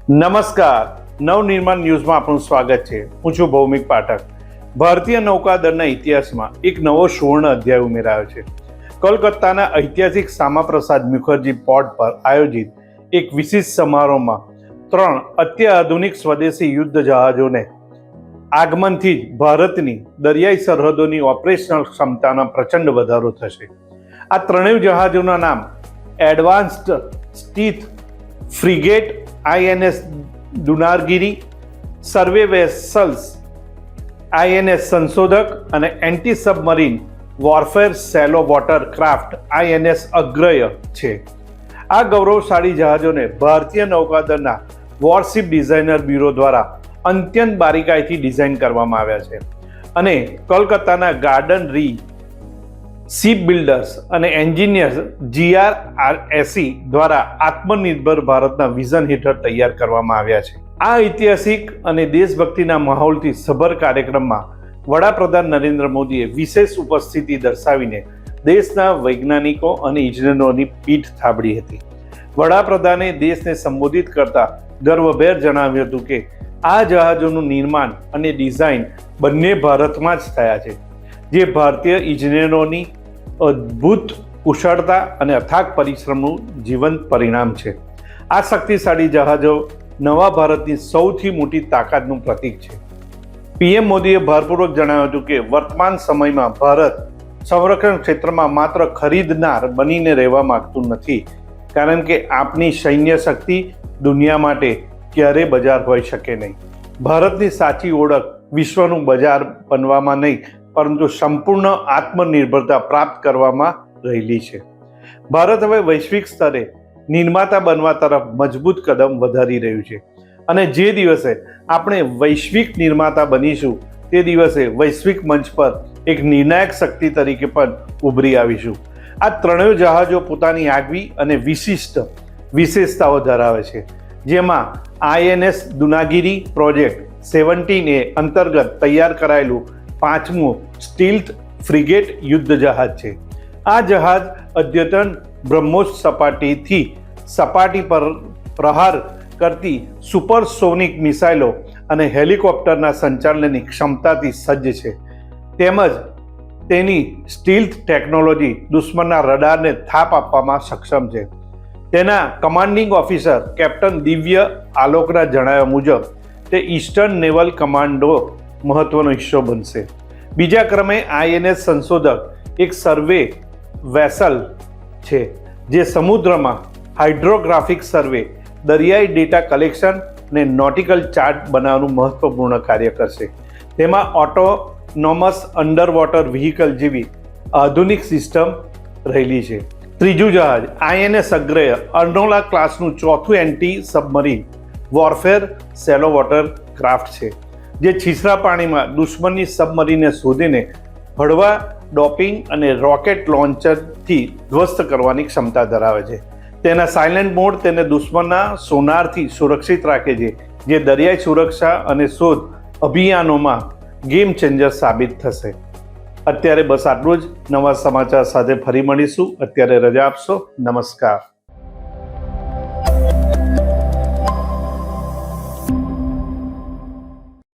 નમસ્કાર, નવનિર્માણ ન્યૂઝમાં આપનું સ્વાગત છે. હું છું ભૌમિક પાઠક. ભારતીય નૌકાદળના ઇતિહાસમાં એક નવો સુવર્ણ અધ્યાય ઉમેરાયો છે. કોલકાતાના ઐતિહાસિક શ્યામાપ્રસાદ મુખર્જી પોર્ટ પર આયોજિત એક વિશિષ્ટ સમારોહમાં 3 અત્યાધુનિક સ્વદેશી યુદ્ધ જહાજોને આગમનથી જ ભારતની દરિયાઈ સરહદોની ઓપરેશનલ ક્ષમતામાં પ્રચંડ વધારો થશે. આ ત્રણેય જહાજોના નામ એડવાન્સ્ડ સ્ટીથ ફ્રિગેટ INS દુનારગીરી, સર્વે વેસલ્સ INS સંશોધક અને એન્ટી સબમરીન વોરફેર સેલો વોટર ક્રાફ્ટ INS અગ્રય છે. આ ગૌરવશાળી જહાજોને ભારતીય નૌકાદળના વોરશિપ ડિઝાઇનર બ્યુરો દ્વારા અત્યંત બારીકાઈથી ડિઝાઇન કરવામાં આવ્યા છે અને કોલકાતાના ગાર્ડન રી શિપ બિલ્ડર્સ અને એન્જિનિયર્સ GRRSE દ્વારા આત્મનિર્ભર ભારતના વિઝન હેઠળ તૈયાર કરવામાં આવ્યા છે. આ ઐતિહાસિક અને દેશભક્તિના માહોલથી સભર કાર્યક્રમમાં વડાપ્રધાન નરેન્દ્ર મોદીએ વિશેષ ઉપસ્થિતિ દર્શાવીને દેશના વૈજ્ઞાનિકો અને ઇજનેરોની પીઠ થાબડી હતી. વડાપ્રધાને દેશને સંબોધિત કરતા ગર્વભેર જણાવ્યું હતું કે આ જહાજોનું નિર્માણ અને ડિઝાઇન બંને ભારતમાં જ થયા છે, જે ભારતીય ઇજનેરોની અદ્ભુત કુશળતા અને અથાગ પરિશ્રમનું જીવંત પરિણામ છે. આ શક્તિશાળી જહાજો નવા ભારતની સૌથી મોટી તાકાતનું પ્રતીક છે. PM મોદીએ ભારપૂર્વક જણાવ્યું હતું કે વર્તમાન સમયમાં ભારત સંરક્ષણ ક્ષેત્રમાં માત્ર ખરીદનાર બનીને રહેવા માંગતું નથી, કારણ કે આપણી સૈન્ય શક્તિ દુનિયા માટે ક્યારેય બજાર હોઈ શકે નહીં. ભારતની સાચી ઓળખ વિશ્વનું બજાર બનવામાં નહીં, પરંતુ સંપૂર્ણ આત્મનિર્ભરતા પ્રાપ્ત કરવામાં રહેલી છે. ભારત હવે વૈશ્વિક સ્તરે નિર્માતા બનવા તરફ મજબૂત કદમ વધારી રહ્યું છે અને જે દિવસે આપણે વૈશ્વિક નિર્માતા બનીશું તે દિવસે વૈશ્વિક મંચ પર એક નિર્ણાયક શક્તિ તરીકે પણ ઉભરી આવીશું. આ ત્રણેય જહાજો પોતાની આગવી અને વિશિષ્ટ વિશેષતાઓ ધરાવે છે, જેમાં INS દુનાગીરી પ્રોજેક્ટ 17A અંતર્ગત તૈયાર કરાયેલું 5મું સ્ટીલ્થ ફ્રિગેટ યુદ્ધ જહાજ છે. આ જહાજ અદ્યતન બ્રહ્મોસ સપાટીથી સપાટી પર પ્રહાર કરતી સુપરસોનિક મિસાઇલો અને હેલિકોપ્ટરના સંચાલનની ક્ષમતાથી સજ્જ છે, તેમજ તેની સ્ટીલ્થ ટેકનોલોજી દુશ્મનના રડારને થાપ આપવામાં સક્ષમ છે. તેના કમાન્ડિંગ ઓફિસર કેપ્ટન દિવ્ય આલોકના જણાવ્યા મુજબ તે ઈસ્ટર્ન નેવલ કમાન્ડો મહત્વનો હિસ્સો બનશે. બીજા ક્રમે INS સંશોધક એક સર્વે વેસલ છે, જે સમુદ્રમાં હાઇડ્રોગ્રાફિક સર્વે, દરિયાઈ ડેટા કલેક્શન અને નોટિકલ ચાર્ટ બનાવવાનું મહત્વપૂર્ણ કાર્ય કરશે. તેમાં ઓટોનોમસ અંડર વોટર વ્હીકલ જેવી આધુનિક સિસ્ટમ રહેલી છે. ત્રીજું જહાજ INS અગ્રય અર્નોલા ક્લાસનું ચોથું એન્ટી સબમરીન વોરફેર સેલો વોટર ક્રાફ્ટ છે, જે છીછરા પાણીમાં દુશ્મનની સબમરીનને શોધીને હળવા ડોપિંગ અને રોકેટ લોન્ચરથી ધ્વસ્ત કરવાની ક્ષમતા ધરાવે છે. તેના સાયલેન્ટ મોડ તેને દુશ્મનના સોનારથી સુરક્ષિત રાખે છે, જે દરિયાઈ સુરક્ષા અને શોધ અભિયાનોમાં ગેમ ચેન્જર સાબિત થશે. અત્યારે બસ આટલું જ. નવા સમાચાર સાથે ફરી મળીશું. અત્યારે રજા આપશો. નમસ્કાર.